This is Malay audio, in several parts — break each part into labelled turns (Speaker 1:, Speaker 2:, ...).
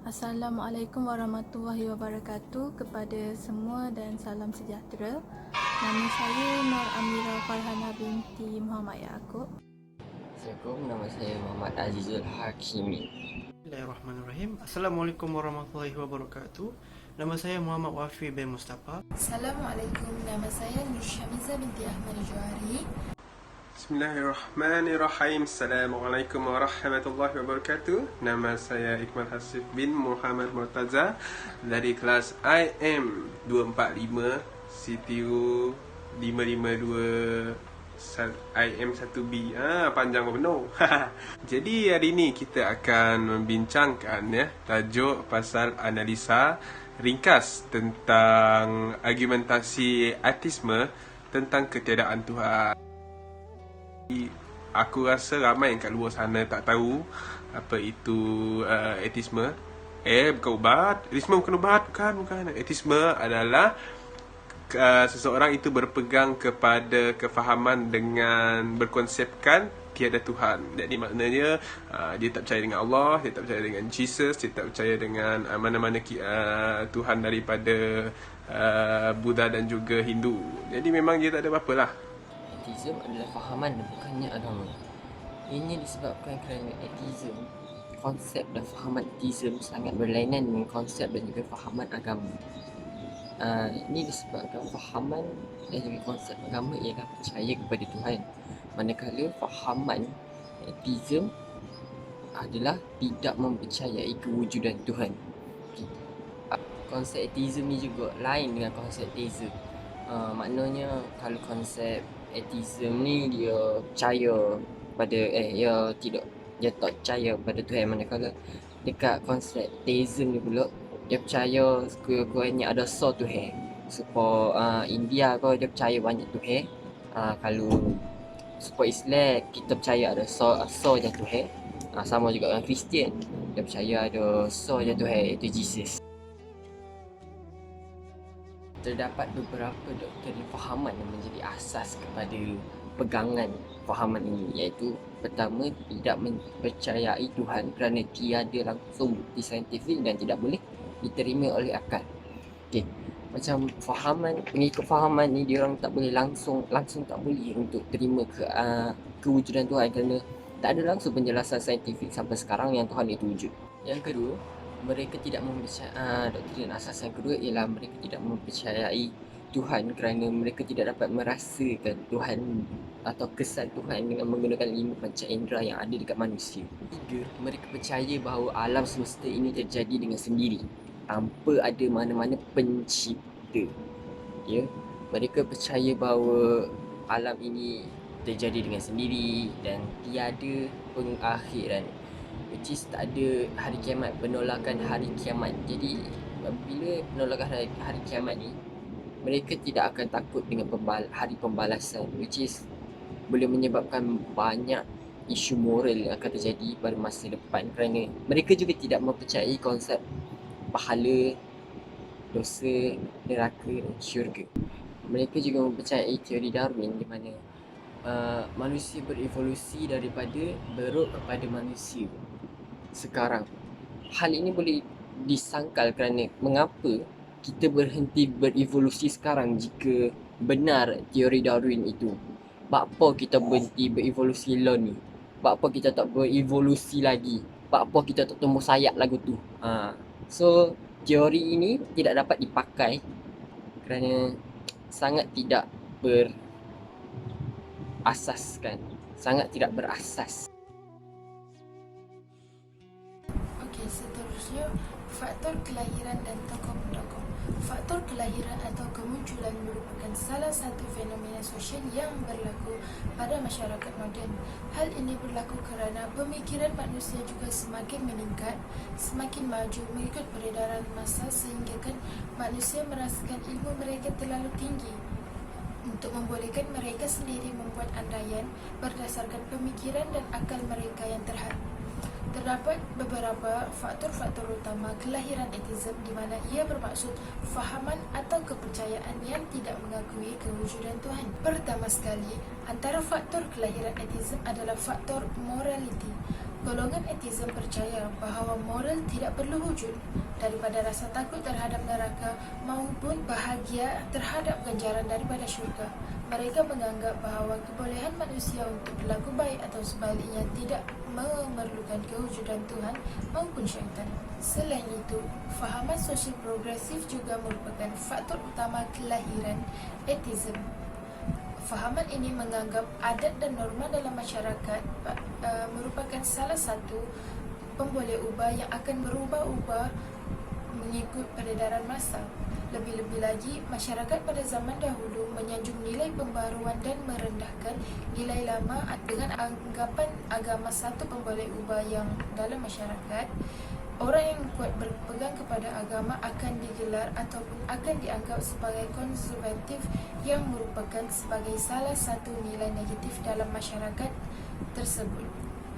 Speaker 1: Assalamualaikum warahmatullahi wabarakatuh kepada semua dan salam sejahtera. Nama saya Nur Amira Farhana binti Muhammad Yaakob.
Speaker 2: Assalamualaikum, nama saya Muhammad Azizul Hakimi.
Speaker 3: Bismillahirrahmanirrahim. Assalamualaikum warahmatullahi wabarakatuh. Nama saya Muhammad Wafi bin Mustafa.
Speaker 1: Assalamualaikum, nama saya Nur Syamiza binti Ahmad Johari.
Speaker 4: Bismillahirrahmanirrahim. Assalamualaikum warahmatullahi wabarakatuh. Nama saya Iqmal Hasif bin Muhammad Murtaza dari kelas IM 245 CTU 552 IM 1B. Panjang benar. Jadi hari ini kita akan membincangkan tajuk pasal analisa ringkas tentang argumentasi ateisme tentang ketiadaan Tuhan. Aku rasa ramai yang kat luar sana tak tahu apa itu ateisme. Bukan ubat. Ateisme bukan ubat. Bukan. Ateisme adalah seseorang itu berpegang kepada kefahaman dengan berkonsepkan tiada Tuhan. Jadi maknanya dia tak percaya dengan Allah, dia tak percaya dengan Jesus, dia tak percaya dengan mana-mana Tuhan daripada Buddha dan juga Hindu. Jadi memang dia tak ada apa-apa lah.
Speaker 2: Ateism adalah fahaman, bukannya agama. Ini disebabkan kerana ateism, konsep dan fahaman ateism sangat berlainan dengan konsep dan juga fahaman agama. Ini disebabkan fahaman dan juga konsep agama ialah percaya kepada Tuhan, manakala fahaman ateism adalah tidak mempercayai kewujudan Tuhan. Konsep ateism ni juga lain dengan konsep theism. Maknanya kalau konsep ateism ni dia percaya pada dia tak percaya pada Tuhan, manakala dekat konsep theism ni pula dia percaya sekurang-kurangnya ada so Tuhan. Supaya India kau dia percaya banyak Tuhan. Kalau supaya Islam kita percaya ada so je Tuhan. Sama juga dengan Kristian, dia percaya ada so je Tuhan, iaitu Jesus. Terdapat beberapa doktrin fahaman yang menjadi asas kepada pegangan fahaman ini, iaitu pertama, tidak mempercayai Tuhan kerana tiada langsung bukti saintifik dan tidak boleh diterima oleh akal. Macam pengikut fahaman ni dia orang tak boleh langsung tak boleh untuk terima kewujudan Tuhan kerana tak ada langsung penjelasan saintifik sampai sekarang yang Tuhan itu wujud. Yang kedua, mereka tidak mempercayai doktrin asas yang kedua ialah mereka tidak mempercayai Tuhan kerana mereka tidak dapat merasakan Tuhan atau kesan Tuhan dengan menggunakan 5 panca indera yang ada dekat manusia. Tiga, mereka percaya bahawa alam semesta ini terjadi dengan sendiri tanpa ada mana-mana pencipta. Mereka percaya bahawa alam ini terjadi dengan sendiri dan tiada pengakhiran, which is tak ada hari kiamat, penolakan hari kiamat. Jadi bila penolakan hari kiamat ni, mereka tidak akan takut dengan hari pembalasan, which is boleh menyebabkan banyak isu moral yang akan terjadi pada masa depan, kerana mereka juga tidak mempercayai konsep pahala, dosa, neraka dan syurga. Mereka juga mempercayai teori Darwin di mana manusia berevolusi daripada beruk kepada manusia sekarang. Hal ini boleh disangkal kerana mengapa kita berhenti berevolusi sekarang jika benar teori Darwin itu. Bakpo kita berhenti berevolusi lah ni? Bakpo kita tak berevolusi lagi? Bakpo kita tak tumbuh sayap lagu tu? So teori ini tidak dapat dipakai kerana sangat tidak berasaskan, sangat tidak berasas.
Speaker 1: Okey, seterusnya faktor kelahiran dan tokoh-tokoh. Faktor kelahiran atau kemunculan merupakan salah satu fenomena sosial yang berlaku pada masyarakat moden. Hal ini berlaku kerana pemikiran manusia juga semakin meningkat, semakin maju mengikut peredaran masa, sehingga manusia merasakan ilmu mereka terlalu tinggi untuk membolehkan mereka sendiri membuat andaian berdasarkan pemikiran dan akal mereka yang terhad. Terdapat beberapa faktor-faktor utama kelahiran ateism di mana ia bermaksud fahaman atau kepercayaan yang tidak mengakui kewujudan Tuhan. Pertama sekali, antara faktor kelahiran ateism adalah faktor morality. Golongan ateism percaya bahawa moral tidak perlu wujud, daripada rasa takut terhadap neraka maupun bahagia terhadap ganjaran daripada syurga. Mereka menganggap bahawa kebolehan manusia untuk berlaku baik atau sebaliknya tidak memerlukan kewujudan Tuhan maupun syaitan. Selain itu, fahaman sosial progresif juga merupakan faktor utama kelahiran ateism. Fahaman ini menganggap adat dan norma dalam masyarakat merupakan salah satu pemboleh ubah yang akan berubah-ubah mengikut peredaran masa. Lebih-lebih lagi, masyarakat pada zaman dahulu menyanjung nilai pembaruan dan merendahkan nilai lama dengan anggapan agama satu pemboleh ubah yang dalam masyarakat. Orang yang kuat berpegang kepada agama akan digelar ataupun akan dianggap sebagai konservatif yang merupakan sebagai salah satu nilai negatif dalam masyarakat tersebut.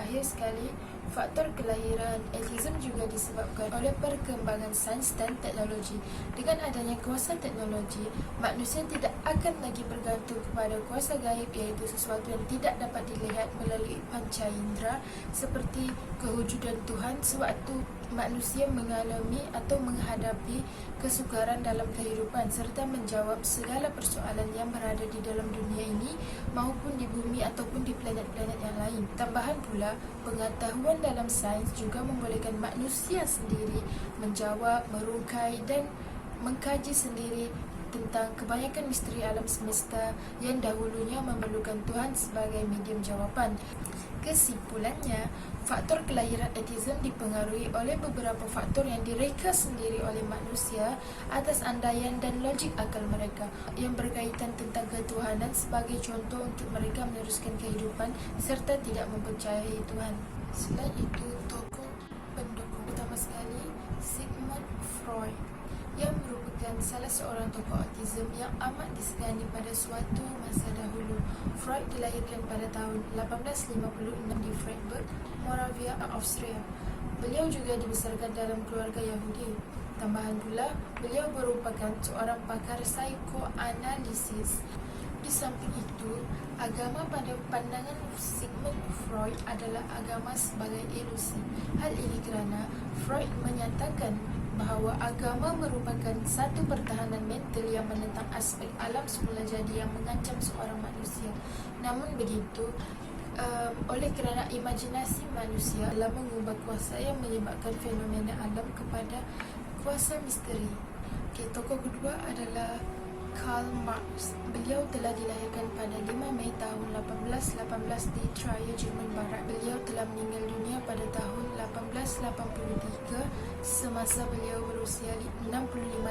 Speaker 1: Akhir sekali, faktor kelahiran ateism juga disebabkan oleh perkembangan sains dan teknologi. Dengan adanya kuasa teknologi, manusia tidak akan lagi bergantung kepada kuasa gaib, iaitu sesuatu yang tidak dapat dilihat melalui panca indera seperti kewujudan Tuhan sewaktu manusia mengalami atau menghadapi kesukaran dalam kehidupan serta menjawab segala persoalan yang berada di dalam dunia ini maupun di bumi ataupun di planet-planet yang lain. Tambahan pula, pengetahuan dalam sains juga membolehkan manusia sendiri menjawab, merungkai dan mengkaji sendiri tentang kebanyakan misteri alam semesta yang dahulunya memerlukan Tuhan sebagai medium jawapan. Kesimpulannya, faktor kelahiran ateism dipengaruhi oleh beberapa faktor yang direka sendiri oleh manusia atas andaian dan logik akal mereka yang berkaitan tentang ketuhanan sebagai contoh untuk mereka meneruskan kehidupan serta tidak mempercayai Tuhan. Selain itu, tokoh pendukung utama sekali Sigmund Freud yang merupakan salah seorang tokoh autism yang amat disegani pada suatu masa dahulu. Freud dilahirkan pada tahun 1856 di Freiburg, Moravia, Austria. Beliau juga dibesarkan dalam keluarga Yahudi. Tambahan pula, beliau merupakan seorang pakar psikoanalisis. Di samping itu, agama pada pandangan Sigmund Freud adalah agama sebagai ilusi. Hal ini kerana Freud menyatakan bahawa agama merupakan satu pertahanan mental yang menentang aspek alam semula jadi yang mengancam seorang manusia. Namun begitu, oleh kerana imajinasi manusia telah mengubah kuasa yang menyebabkan fenomena alam kepada kuasa misteri. Tokoh kedua adalah Karl Marx. Beliau telah dilahirkan pada 5 Mei tahun 1818 di Trier, Jerman Barat. Beliau telah meninggal dunia pada tahun 1883 semasa beliau berusia 65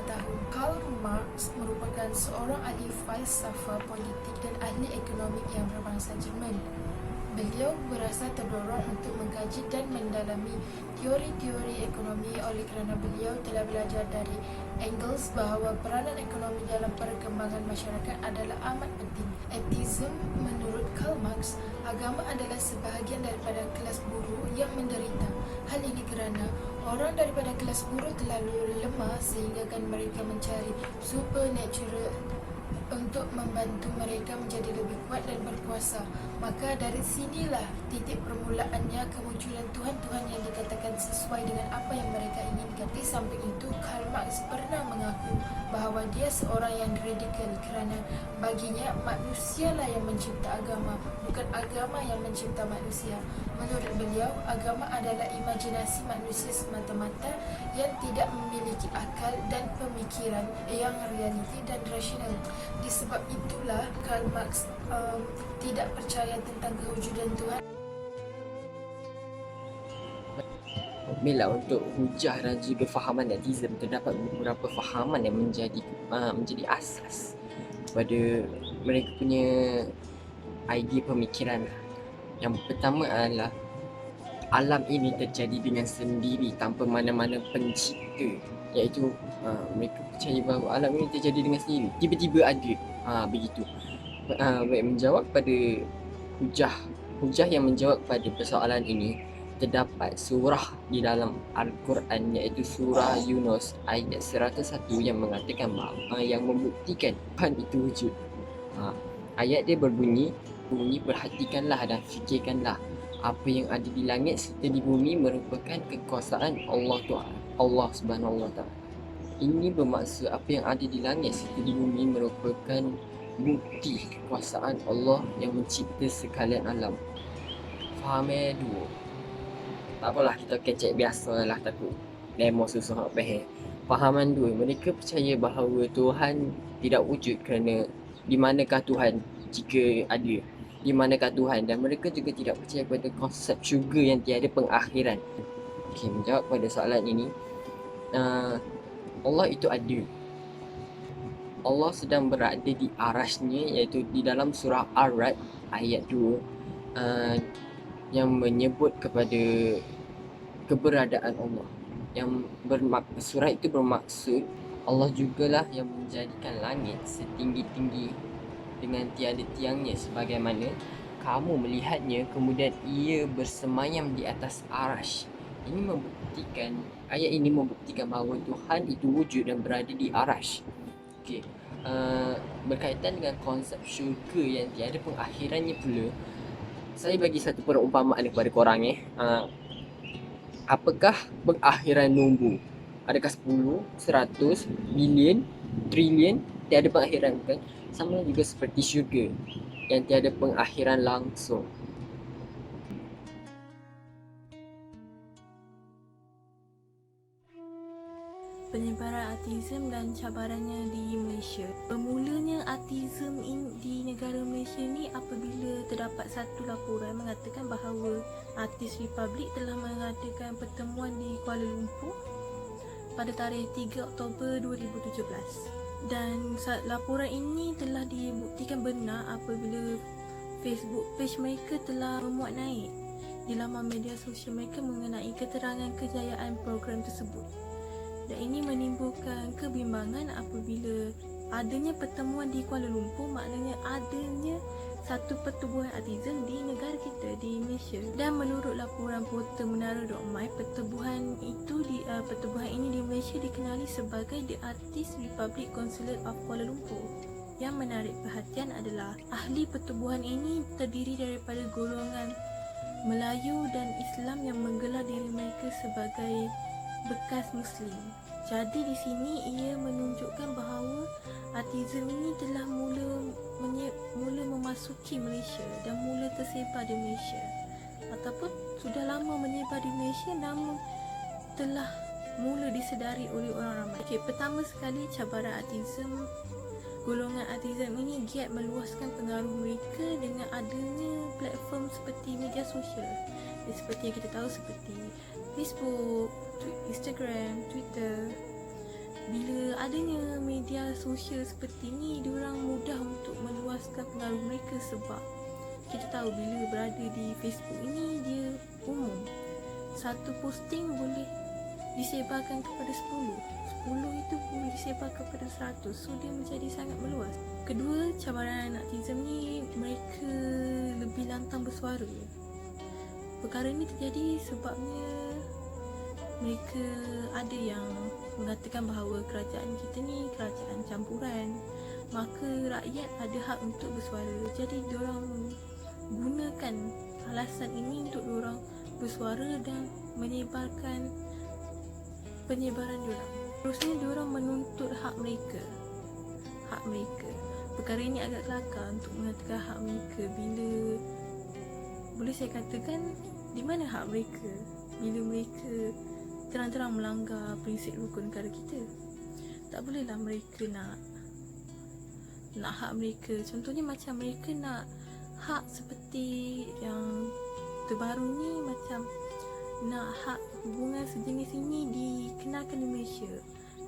Speaker 1: tahun. Karl Marx merupakan seorang ahli falsafah politik dan ahli ekonomi yang berbangsa Jerman. Beliau berasa terdorong untuk mengkaji dan mendalami teori-teori ekonomi oleh kerana beliau telah belajar dari Engels bahawa peranan ekonomi dalam perkembangan masyarakat adalah amat penting. Ateism menurut Karl Marx, agama adalah sebahagian daripada kelas buruh yang menderita. Hal ini kerana orang daripada kelas buruh terlalu lemah sehingga mereka mencari supernatural untuk membantu mereka menjadi lebih kuat dan berkuasa. Maka dari sinilah titik permulaannya kemunculan Tuhan-Tuhan yang dikatakan sesuai dengan apa yang mereka inginkan. Di samping itu, Karl Marx pernah mengaku bahawa dia seorang yang radikal kerana baginya manusialah yang mencipta agama, bukan agama yang mencipta manusia. Menurut beliau, agama adalah imajinasi manusia semata-mata yang tidak memiliki akal dan pemikiran yang realiti dan rasional. Disebab itulah Karl Marx tidak percaya tentang kewujudan Tuhan.
Speaker 2: Bila untuk hujah dan juga fahaman ateism, terdapat beberapa fahaman yang menjadi asas pada mereka punya idea pemikiran. Yang pertama adalah alam ini terjadi dengan sendiri tanpa mana-mana pencipta, iaitu mereka percaya bahawa alam ini terjadi dengan sendiri, tiba-tiba ada. Begitu. Baik, menjawab pada hujah yang menjawab pada persoalan ini, terdapat surah di dalam Al-Quran, iaitu surah Yunus ayat 101 yang mengatakan bahawa yang membuktikan Tuhan itu wujud. Ayat dia berbunyi, perhatikanlah dan fikirkanlah Apa yang ada di langit serta di bumi merupakan kekuasaan Allah Tuhan, Allah Subhanahu Wa Taala. Ini bermaksud apa yang ada di langit serta di bumi merupakan bukti kekuasaan Allah yang mencipta sekalian alam. Faham dua? Tak apalah, kita kecek biasalah, takut demo susah nak faham. Fahaman dua, mereka percaya bahawa Tuhan tidak wujud kerana di manakah Tuhan jika ada? Di manakah Tuhan? Dan mereka juga tidak percaya pada konsep syurga yang tiada pengakhiran. Okey, menjawab pada soalan ini, Allah itu ada. Allah sedang berada di arasnya, iaitu di dalam surah Ar-Ra'd ayat 2 yang menyebut kepada keberadaan Allah. Yang surat itu bermaksud Allah jugalah yang menjadikan langit setinggi-tinggi dengan tiada tiangnya, sebagaimana kamu melihatnya, kemudian ia bersemayam di atas arash. Ayat ini membuktikan bahawa Tuhan itu wujud dan berada di arash. Okey, berkaitan dengan konsep syurga yang tiada pengakhirannya pula, saya bagi satu perumpamaan kepada korang. Apakah pengakhiran nombor? Adakah 10, 100, bilion, trilion? Tiada pengakhiran, bukan? Sama juga seperti syurga yang tiada pengakhiran langsung.
Speaker 5: Penyebaran autism dan cabarannya di Malaysia. Bermulanya autism di negara Malaysia ni apabila terdapat satu laporan mengatakan bahawa Artis Republic telah mengadakan pertemuan di Kuala Lumpur pada tarikh 3 Oktober 2017. Dan laporan ini telah dibuktikan benar apabila Facebook page mereka telah memuat naik di laman media sosial mereka mengenai keterangan kejayaan program tersebut. Dan ini menimbulkan kebimbangan apabila adanya pertemuan di Kuala Lumpur, maknanya adanya satu pertubuhan autism di negara kita, di Malaysia. Dan menurut laporan portal menara.my, pertubuhan ini di Malaysia dikenali sebagai The Artist Republic Consulate of Kuala Lumpur. Yang menarik perhatian adalah ahli pertubuhan ini terdiri daripada golongan Melayu dan Islam yang menggelar diri mereka sebagai bekas Muslim. Jadi di sini ia menunjukkan bahawa autism ini telah mula memasuki Malaysia dan mula tersebar di Malaysia, ataupun sudah lama menyebar di Malaysia namun telah mula disedari oleh orang ramai. Okey, pertama sekali cabaran autism. Golongan autism ini giat meluaskan pengaruh mereka dengan adanya platform seperti media sosial. Seperti yang kita tahu, seperti Facebook, Instagram, Twitter. Bila adanya media sosial seperti ni, diorang mudah untuk meluaskan pengaruh mereka sebab kita tahu bila berada di Facebook ini dia umum. Satu posting boleh disebarkan kepada 10 itu boleh disebarkan kepada 100. So dia menjadi sangat meluas. Kedua, cabaran autism ni, mereka lebih lantang bersuara. Perkara ini terjadi sebabnya mereka ada yang mengatakan bahawa kerajaan kita ni kerajaan campuran, maka rakyat ada hak untuk bersuara. Jadi diorang gunakan alasan ini untuk diorang bersuara dan menyebarkan penyebaran diorang. Terusnya diorang menuntut hak mereka. Perkara ini agak kelakar untuk mengatakan hak mereka bila boleh saya katakan di mana hak mereka bila mereka terang-terang melanggar prinsip rukun negara kita. Tak bolehlah mereka nak hak mereka. Contohnya macam mereka nak hak seperti yang terbaru ni, macam nak hak hubungan sejenis ini dikenalkan di Malaysia.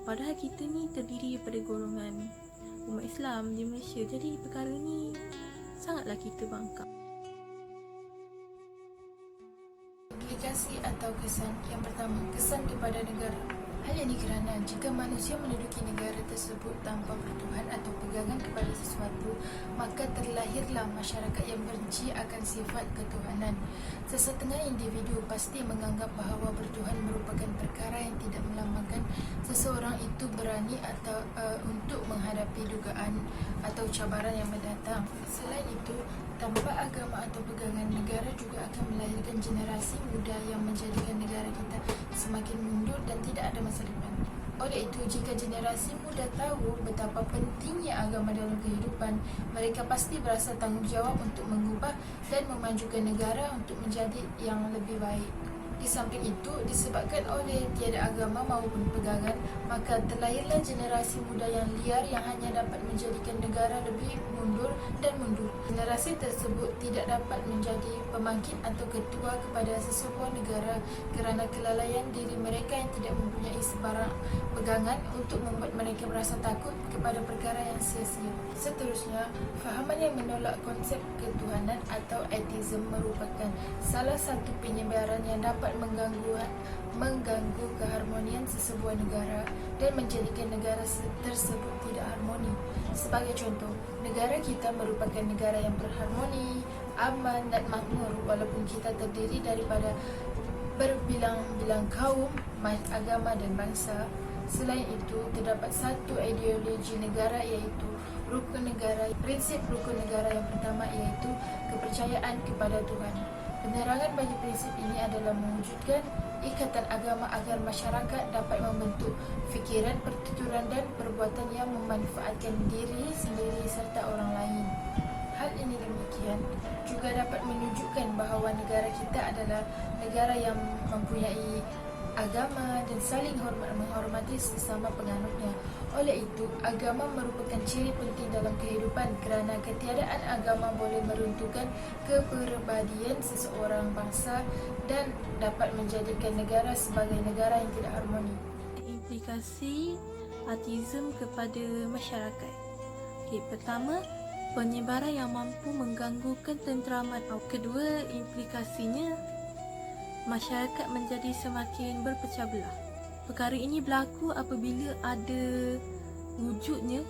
Speaker 5: Padahal kita ni terdiri daripada golongan umat Islam di Malaysia. Jadi perkara ni sangatlah kita bangkang.
Speaker 1: Implikasi atau kesan. Yang pertama, kesan kepada negara. Hal ini kerana jika manusia menduduki negara tersebut tanpa bertuhan atau pegangan kepada sesuatu, maka terlahirlah masyarakat yang benci akan sifat ketuhanan. Sesetengah individu pasti menganggap bahawa bertuhan merupakan perkara yang tidak melambangkan seseorang itu berani atau untuk menghadapi dugaan atau cabaran yang mendatang. Selain itu, Tanpa agama atau pegangan, negara juga akan melahirkan generasi muda yang menjadikan negara kita semakin mundur dan tidak ada masa depan. Oleh itu, jika generasi muda tahu betapa pentingnya agama dalam kehidupan, mereka pasti berasa tanggungjawab untuk mengubah dan memajukan negara untuk menjadi yang lebih baik. Di samping itu, disebabkan oleh tiada agama maupun pegangan, maka terlahirlah generasi muda yang liar yang hanya dapat menjadikan negara lebih mundur dan mundur. Generasi tersebut tidak dapat menjadi pemangkin atau ketua kepada sesebuah negara kerana kelalaian diri mereka yang tidak mempunyai sebarang pegangan untuk membuat mereka berasa takut kepada perkara yang sia-sia. Seterusnya, fahaman yang menolak konsep ketuhanan atau ateism merupakan salah satu penyebaran yang dapat mengganggu keharmonian sesebuah negara dan menjadikan negara tersebut tidak harmoni. Sebagai contoh, negara kita merupakan negara yang berharmoni, aman dan makmur walaupun kita terdiri daripada berbilang-bilang kaum, agama dan bangsa. Selain itu, terdapat satu ideologi negara iaitu rukun negara. Prinsip rukun negara yang pertama iaitu kepercayaan kepada Tuhan. Penerangan bagi prinsip ini adalah mewujudkan ikatan agama agar masyarakat dapat membentuk fikiran, pertuturan dan perbuatan yang memanfaatkan diri sendiri serta orang lain. Hal ini demikian juga dapat menunjukkan bahawa negara kita adalah negara yang mempunyai agama dan saling menghormati sesama penganutnya. Oleh itu, agama merupakan ciri penting dalam kehidupan kerana ketiadaan agama boleh meruntuhkan kepribadian seseorang bangsa dan dapat menjadikan negara sebagai negara yang tidak harmoni.
Speaker 5: Implikasi ateism kepada masyarakat. Pertama, penyebaran yang mampu mengganggu ketenteraman. Kedua, implikasinya masyarakat menjadi semakin berpecah belah. Perkara ini berlaku apabila ada wujudnya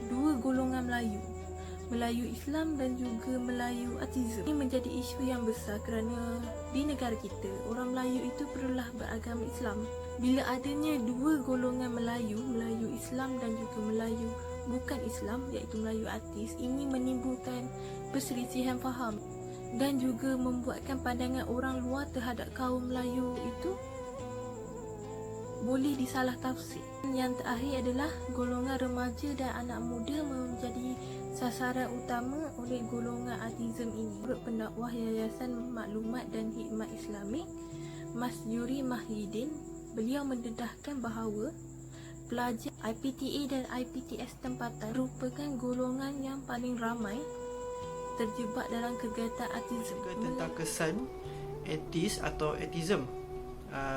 Speaker 5: dua golongan Melayu, Melayu Islam dan juga Melayu ateism. Ini menjadi isu yang besar kerana di negara kita, orang Melayu itu perlulah beragama Islam. Bila adanya dua golongan Melayu, Melayu Islam dan juga Melayu bukan Islam iaitu Melayu ateis, ini menimbulkan perselisihan faham dan juga membuatkan pandangan orang luar terhadap kaum Melayu itu boleh disalah tafsir. Yang terakhir adalah golongan remaja dan anak muda menjadi sasaran utama oleh golongan ateism ini. Menurut pendakwah Yayasan Maklumat dan Hikmat Islamik, Mas Yuri Mahidin, beliau mendedahkan bahawa pelajar IPTA dan IPTS tempatan merupakan golongan yang paling ramai terjebak dalam kegiatan ateism.
Speaker 3: Tentang kesan etis atau ateism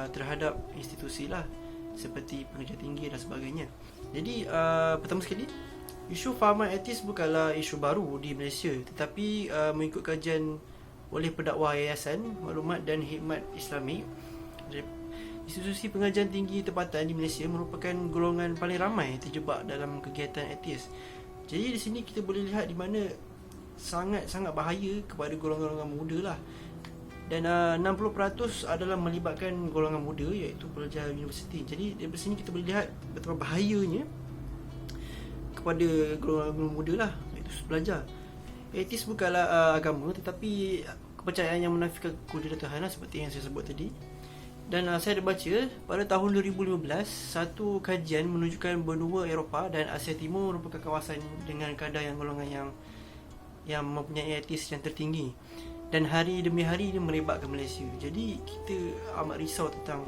Speaker 3: terhadap institusi lah, seperti pengajian tinggi dan sebagainya. Jadi pertama sekali, isu fahaman etis bukanlah isu baru di Malaysia, tetapi mengikut kajian oleh pendakwah Yayasan Maklumat dan Hikmat Islamik, institusi pengajian tinggi tempatan di Malaysia merupakan golongan paling ramai terjebak dalam kegiatan etis. Jadi di sini kita boleh lihat di mana sangat-sangat bahaya kepada golongan-golongan muda lah. Dan 60% adalah melibatkan golongan muda iaitu pelajar universiti. Jadi dari sini kita boleh lihat betapa bahayanya kepada golongan muda lah, iaitu pelajar. Etis bukanlah agama, tetapi kepercayaan yang menafikan kekuasaan Tuhan lah, seperti yang saya sebut tadi. Dan saya ada baca pada tahun 2015, satu kajian menunjukkan benua Eropah dan Asia Timur merupakan kawasan dengan kadar yang golongan yang mempunyai etis yang tertinggi, dan hari demi hari ini melibatkan Malaysia. Jadi kita amat risau tentang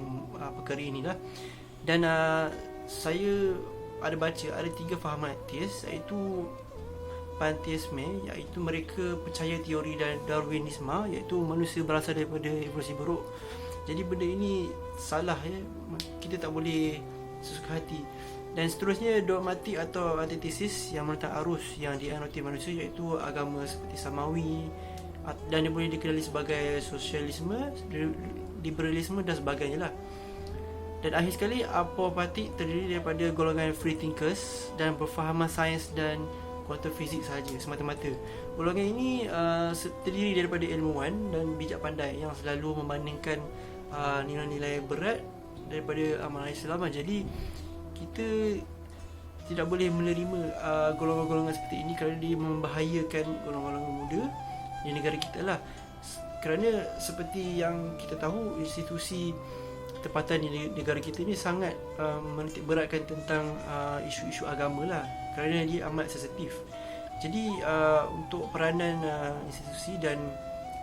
Speaker 3: perkara inilah. Dan saya ada baca ada 3 fahaman etis, iaitu pantheisme, iaitu mereka percaya teori Darwinisme, iaitu manusia berasal daripada evolusi buruk. Jadi benda ini salah ya, kita tak boleh sesuka hati. Dan seterusnya dogmatik atau antitesis yang menentang arus yang dianuti manusia, iaitu agama seperti Samawi, dan dia boleh dikenali sebagai sosialisme, liberalisme dan sebagainya lah. Dan akhir sekali, apopatik terdiri daripada golongan free thinkers dan berfahaman sains dan kuantum fizik sahaja semata-mata. Golongan ini terdiri daripada ilmuwan dan bijak pandai yang selalu membandingkan nilai-nilai berat daripada amalan Islam. Jadi kita tidak boleh menerima golongan-golongan seperti ini kerana dia membahayakan golongan-golongan muda di negara kita lah. Kerana seperti yang kita tahu, institusi tempatan di negara kita ni sangat menitik beratkan tentang isu-isu agama lah, kerana dia amat sensitif. Jadi untuk peranan institusi dan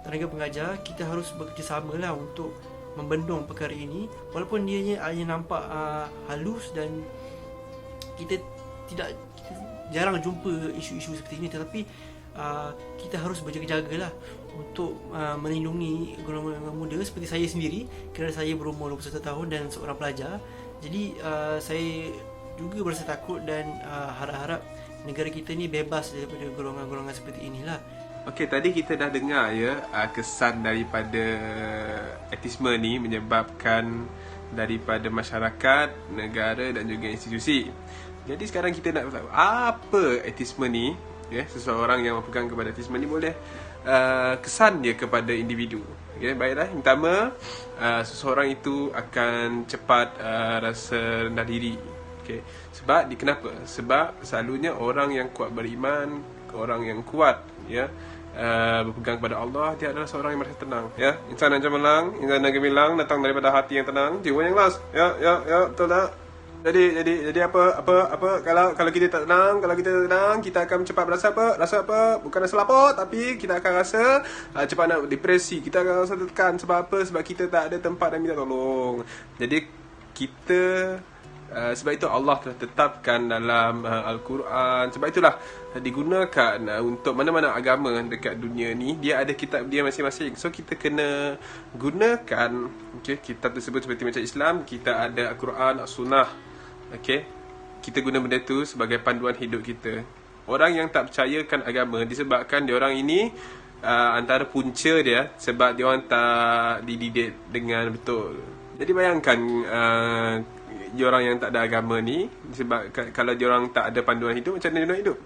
Speaker 3: tenaga pengajar, kita harus bekerjasama lah untuk membendung perkara ini. Walaupun dia hanya nampak halus dan kita jarang jumpa isu-isu seperti ini, tetapi kita harus berjaga-jaga lah untuk melindungi golongan muda seperti saya sendiri, kerana saya berumur 21 tahun dan seorang pelajar. Jadi saya juga berasa takut dan harap-harap negara kita ni bebas daripada golongan-golongan seperti inilah.
Speaker 4: Okey, tadi kita dah dengar ya kesan daripada etisme ni menyebabkan daripada masyarakat, negara dan juga institusi. Jadi sekarang kita nak tahu apa etisme ni, ya, seseorang yang berpegang kepada etisme ni boleh kesan dia kepada individu. Okay, baiklah. Yang pertama, seseorang itu akan cepat rasa rendah diri. Okay. Sebab kenapa? Sebab selalunya orang yang kuat beriman, orang yang kuat, ya, berpegang kepada Allah, dia adalah seorang yang merasa tenang, ya. Insan yang cemerlang, insan yang gemilang datang daripada hati yang tenang, jiwa yang ikhlas. Ya, betul tak? Jadi apa kalau kita tak tenang, kita akan cepat rasa apa? Bukan rasa lapar, tapi kita akan rasa cepat nak depresi. Kita akan rasa tertekan. Sebab apa? Sebab kita tak ada tempat dan minta tolong. Jadi kita sebab itu Allah telah tetapkan dalam Al-Quran. Sebab itulah digunakan untuk mana-mana agama dekat dunia ni, dia ada kitab dia masing-masing. So kita kena gunakan, okay, kitab tersebut. Seperti macam Islam, kita ada Al-Quran, As-Sunnah. Okay, kita guna benda tu sebagai panduan hidup kita. Orang yang tak percayakan agama disebabkan diorang ini antara punca dia sebab diorang tak dididik dengan betul. Jadi bayangkan diorang yang tak ada agama ni, sebab kalau diorang tak ada panduan hidup, macam mana diorang hidup?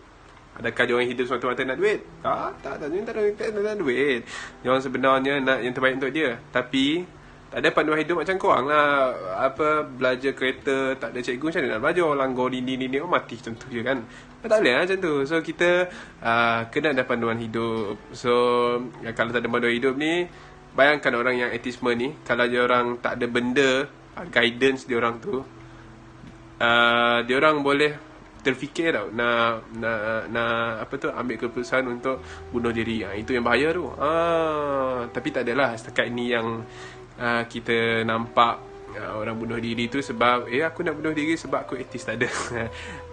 Speaker 4: Adakah diorang hidup semata-mata nak duit? Tak ada duit. Diorang sebenarnya nak yang terbaik untuk dia, tapi tak ada panduan hidup macam korang lah. Belajar kereta, tak ada cikgu, macam mana nak belajar? Langgar dinding mati macam tu je kan. Tak boleh lah macam tu. So kita kena ada panduan hidup. So kalau tak ada panduan hidup ni, bayangkan orang yang etisme ni, kalau dia orang tak ada benda guidance dia orang tu, dia orang boleh terfikir tau nak ambil keputusan untuk bunuh diri. Itu yang bahaya tu. Tapi tak adalah setakat ni yang kita nampak orang bunuh diri tu sebab aku nak bunuh diri sebab aku etis. Tak ada.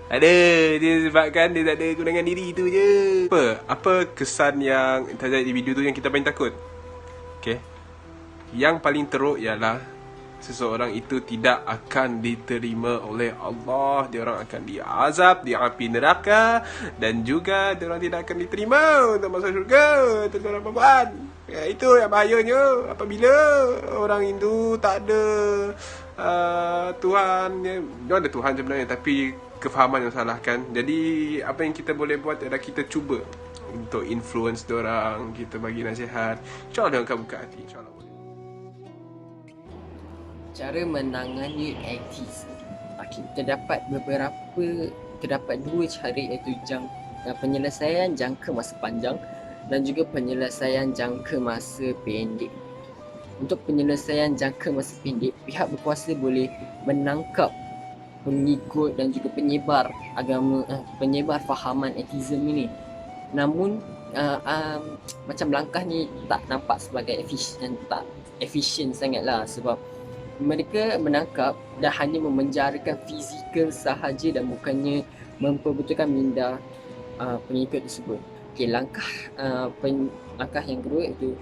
Speaker 4: Ada, dia sebabkan dia tak ada kegunaan diri tu je. Apa kesan yang terhadap individu tu yang kita paling takut? Okay, yang paling teruk ialah seseorang itu tidak akan diterima oleh Allah. Dia orang akan diazab di api neraka, dan juga dia orang tidak akan diterima untuk masuk syurga. Tuan-tuan dan puan-puan, itu yang bahayanya apabila orang Hindu tak ada Tuhan. Dia ada Tuhan sebenarnya, tapi kefahaman yang salah kan. Jadi apa yang kita boleh buat adalah kita cuba untuk influence diorang, kita bagi nasihat. InsyaAllah dia akan buka hati, insyaAllah.
Speaker 2: Cara menangani etis. Terdapat dua cara, iaitu penyelesaian jangka masa panjang dan juga penyelesaian jangka masa pendek. Untuk penyelesaian jangka masa pendek, pihak berkuasa boleh menangkap pengikut dan juga penyebar agama, penyebar fahaman etism ini. Namun macam langkah ni tak nampak sebagai efisien sangatlah, sebab mereka menangkap dan hanya memenjarakan fizikal sahaja dan bukannya memperbetulkan minda pengikut tersebut. Okey, langkah yang kedua iaitu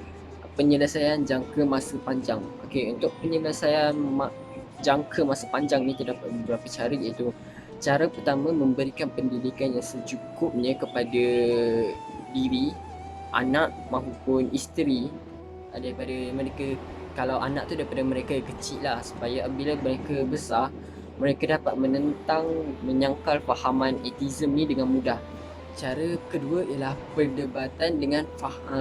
Speaker 2: penyelesaian jangka masa panjang. Okey, untuk penyelesaian jangka masa panjang ni terdapat beberapa cara, iaitu cara pertama, memberikan pendidikan yang secukupnya kepada diri, anak maupun isteri daripada mereka. Kalau anak tu daripada mereka kecil lah, supaya bila mereka besar, mereka dapat menyangkal fahaman etism ni dengan mudah. Cara kedua ialah perdebatan dengan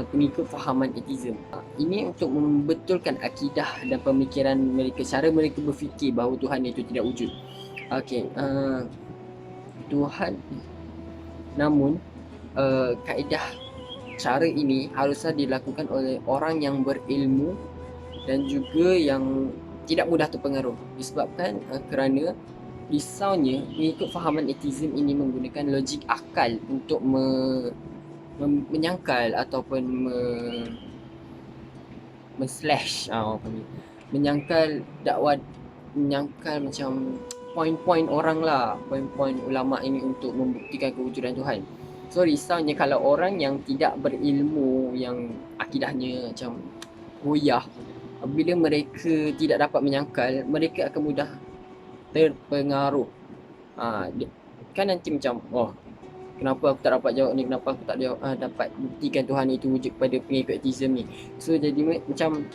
Speaker 2: pengikut fahaman etism. Ini untuk membetulkan akidah dan pemikiran mereka, cara mereka berfikir bahawa Tuhan itu tidak wujud. Okey, Tuhan, namun kaedah cara ini haruslah dilakukan oleh orang yang berilmu dan juga yang tidak mudah terpengaruh. Disebabkan kerana risaunya mengikut fahaman atheism ini menggunakan logik akal untuk menyangkal ataupun men-slash menyangkal dakwah, menyangkal macam poin-poin orang lah, poin-poin ulama ini untuk membuktikan kewujudan Tuhan. So risaunya kalau orang yang tidak berilmu, yang akidahnya macam goyah, bila mereka tidak dapat menyangkal, mereka akan mudah terpengaruh. Kan nanti macam, kenapa aku tak dapat jawab ni, kenapa aku tak dapat buktikan Tuhan itu wujud pada pengikut atheism ni. So jadi macam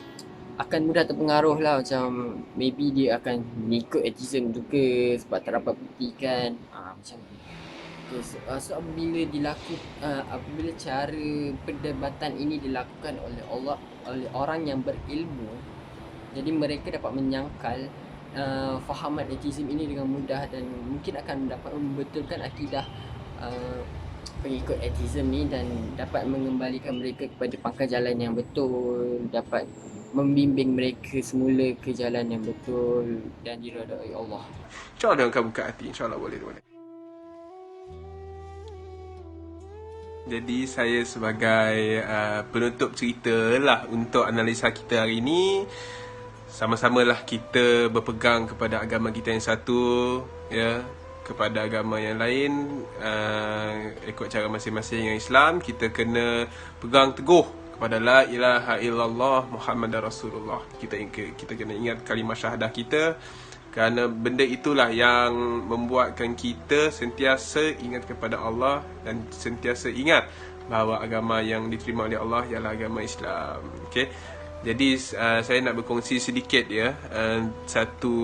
Speaker 2: akan mudah terpengaruh lah, macam maybe dia akan mengikut atheism juga sebab tak dapat buktikan. Macam so apabila cara perdebatan ini dilakukan oleh orang yang berilmu, jadi mereka dapat menyangkal fahaman atheism ini dengan mudah dan mungkin akan dapat membetulkan akidah pengikut atheism ni dan dapat mengembalikan mereka kepada pangkal jalan yang betul, dapat membimbing mereka semula ke jalan yang betul dan diredai Allah.
Speaker 4: InsyaAllah akan buka hati. InsyaAllah boleh. Jadi saya sebagai penutup cerita lah untuk analisa kita hari ini. Sama-samalah kita berpegang kepada agama kita yang satu, ya, kepada agama yang lain, ikut cara masing-masing. Yang Islam, kita kena pegang teguh kepada la ilaha illallah Muhammadar Rasulullah. Kita kena ingat kalimah syahadah kita, kerana benda itulah yang membuatkan kita sentiasa ingat kepada Allah dan sentiasa ingat bahawa agama yang diterima oleh Allah ialah agama Islam. Okay? Jadi saya nak berkongsi sedikit satu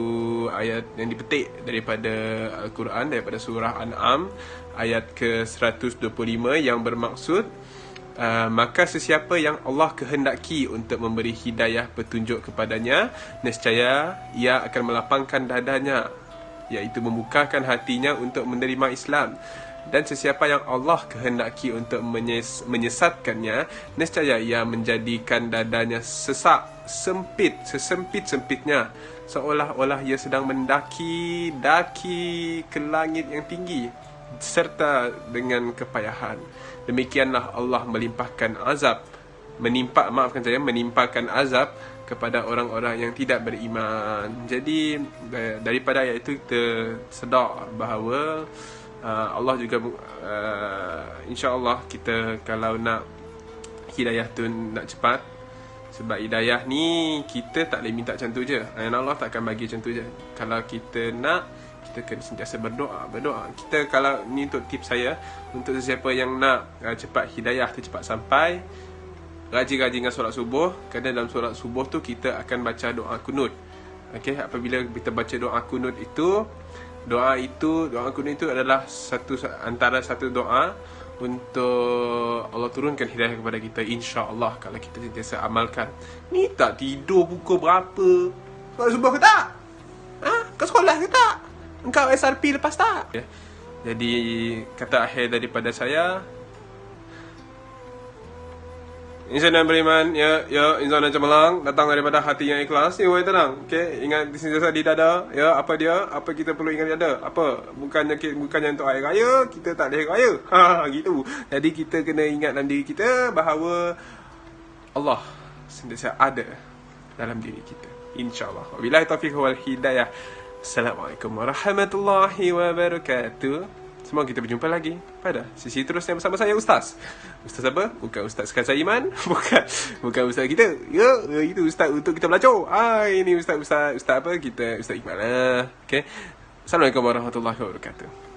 Speaker 4: ayat yang dipetik daripada Al-Quran, daripada surah An'am ayat ke-125 yang bermaksud maka sesiapa yang Allah kehendaki untuk memberi hidayah petunjuk kepadanya, nescaya ia akan melapangkan dadanya, iaitu membukakan hatinya untuk menerima Islam. Dan sesiapa yang Allah kehendaki untuk menyesatkannya, nescaya ia menjadikan dadanya sesak, sesempit-sempitnya, seolah-olah ia sedang mendaki ke langit yang tinggi serta dengan kepayahan. Demikianlah Allah menimpakan azab kepada orang-orang yang tidak beriman. Jadi daripada ayat itu kita sedar bahawa Allah juga insya-Allah kita kalau nak hidayah tu nak cepat, sebab hidayah ni kita tak boleh minta macam tu je. Allah tak akan bagi macam tu je. Kalau kita nak, kita kena sentiasa berdoa. Kita, kalau ni untuk tips saya, untuk sesiapa yang nak cepat hidayah tu cepat sampai, rajin-rajin dengan solat subuh. Kerana dalam solat subuh tu kita akan baca doa kunut. Okey, apabila kita baca doa kunut itu, doa kunut itu adalah antara satu doa untuk Allah turunkan hidayah kepada kita, insya-Allah, kalau kita sentiasa amalkan. Ni tak tidur pukul berapa? Solat subuh ke tak? Kau sekolah ke tak? Engkau SRP lepas tak? Jadi kata akhir daripada saya, insan yang beriman, insan yang cemerlang, datang daripada hati yang ikhlas. Tenang, okay? Ingat sentiasa di dada, apa kita perlu ingat di dada? Apa? Bukannya untuk air raya, kita tak ada air raya. Gitu. Jadi kita kena ingat dalam diri kita bahawa Allah sentiasa ada dalam diri kita, insya-Allah. Wabillahi taufiq wal hidayah. Assalamualaikum warahmatullahi wabarakatuh. Semoga kita berjumpa lagi pada sesi terusnya bersama saya, Ustaz. Ustaz apa? Bukan Ustaz Kazal Iman. Bukan Ustaz kita. Itu Ustaz untuk kita belajar. Ini Ustaz apa? Ustaz Iqbal lah. Okay. Assalamualaikum warahmatullahi wabarakatuh.